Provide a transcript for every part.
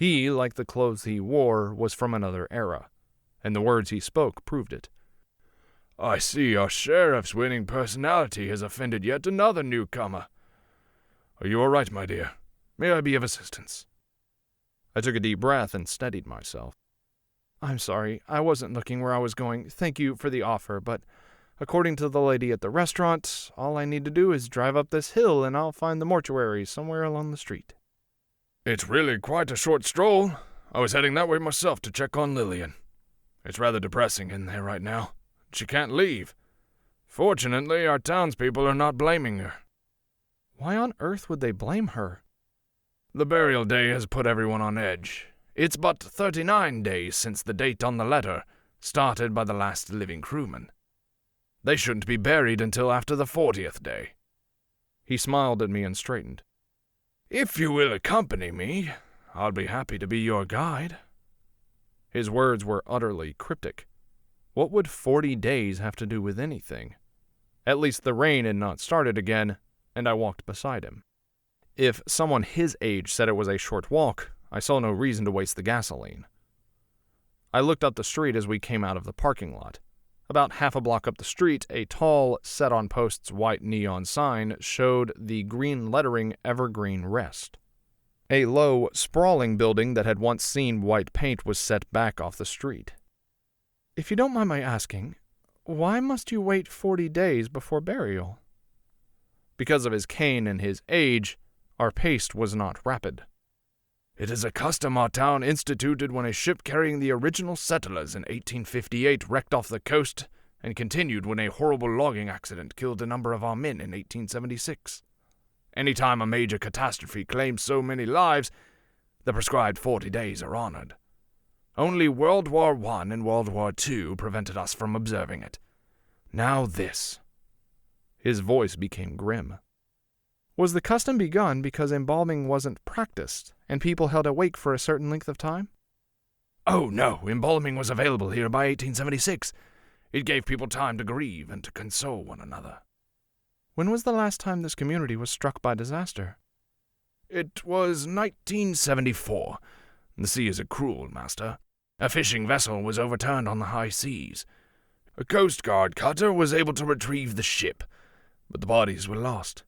He, like the clothes he wore, was from another era, and the words he spoke proved it. I see our sheriff's winning personality has offended yet another newcomer. Are you all right, my dear? May I be of assistance? I took a deep breath and steadied myself. I'm sorry, I wasn't looking where I was going. Thank you for the offer, but according to the lady at the restaurant, all I need to do is drive up this hill and I'll find the mortuary somewhere along the street. It's really quite a short stroll. I was heading that way myself to check on Lillian. It's rather depressing in there right now. She can't leave. Fortunately, our townspeople are not blaming her. Why on earth would they blame her? The burial day has put everyone on edge. It's but 39 days since the date on the letter, started by the last living crewman. They shouldn't be buried until after the 40th day. He smiled at me and straightened. If you will accompany me, I'll be happy to be your guide. His words were utterly cryptic. What would 40 days have to do with anything? At least the rain had not started again, and I walked beside him. If someone his age said it was a short walk, I saw no reason to waste the gasoline. I looked up the street as we came out of the parking lot. About half a block up the street, a tall, set-on-posts white neon sign showed the green lettering Evergreen Rest. A low, sprawling building that had once seen white paint was set back off the street. If you don't mind my asking, why must you wait 40 days before burial? Because of his cane and his age, our pace was not rapid. It is a custom our town instituted when a ship carrying the original settlers in 1858 wrecked off the coast and continued when a horrible logging accident killed a number of our men in 1876. Any time a major catastrophe claims so many lives, the prescribed 40 days are honored. Only World War I and World War II prevented us from observing it. Now this. His voice became grim. Was the custom begun because embalming wasn't practiced, and people held a wake for a certain length of time? Oh no, embalming was available here by 1876. It gave people time to grieve and to console one another. When was the last time this community was struck by disaster? It was 1974. The sea is a cruel master. A fishing vessel was overturned on the high seas. A Coast Guard cutter was able to retrieve the ship, but the bodies were lost.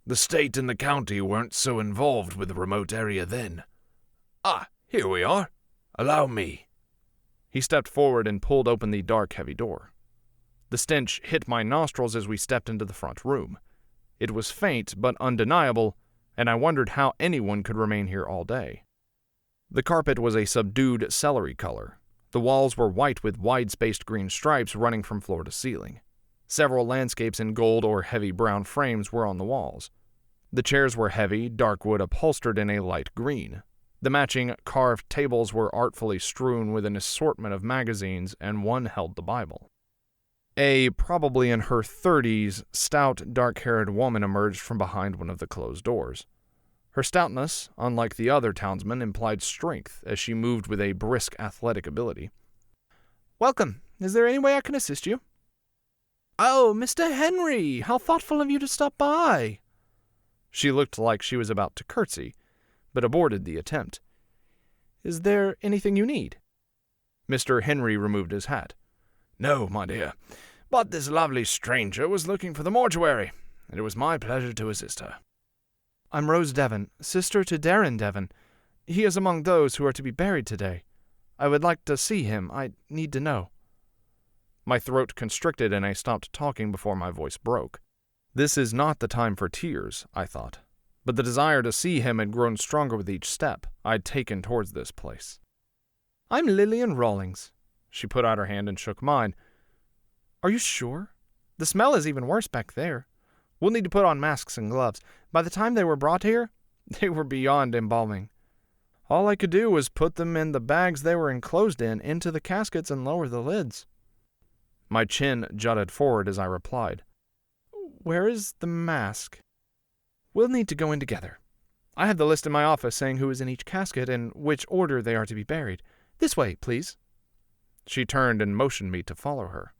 The state and the county weren't so involved with the remote area then. Ah, here we are. Allow me. He stepped forward and pulled open the dark, heavy door. The stench hit my nostrils as we stepped into the front room. It was faint but undeniable, and I wondered how anyone could remain here all day. The carpet was a subdued celery color. The walls were white with wide-spaced green stripes running from floor to ceiling. Several landscapes in gold or heavy brown frames were on the walls. The chairs were heavy, dark wood upholstered in a light green. The matching carved tables were artfully strewn with an assortment of magazines, and one held the Bible. A probably in her 30s, stout, dark-haired woman emerged from behind one of the closed doors. Her stoutness, unlike the other townsmen, implied strength as she moved with a brisk athletic ability. "Welcome. Is there any way I can assist you?" "Oh, Mr. Henry, how thoughtful of you to stop by." She looked like she was about to curtsy, but aborted the attempt. "Is there anything you need?" Mr. Henry removed his hat. "No, my dear, but this lovely stranger was looking for the mortuary, and it was my pleasure to assist her." "I'm Rose Devon, sister to Darren Devon. He is among those who are to be buried today. I would like to see him. I need to know." My throat constricted and I stopped talking before my voice broke. This is not the time for tears, I thought, but the desire to see him had grown stronger with each step I'd taken towards this place. "I'm Lillian Rawlings." She put out her hand and shook mine. "Are you sure? The smell is even worse back there. We'll need to put on masks and gloves. By the time they were brought here, they were beyond embalming. All I could do was put them in the bags they were enclosed in into the caskets and lower the lids." My chin jutted forward as I replied, "Where is the mask?" "We'll need to go in together. I have the list in my office saying who is in each casket and which order they are to be buried. This way, please." She turned and motioned me to follow her.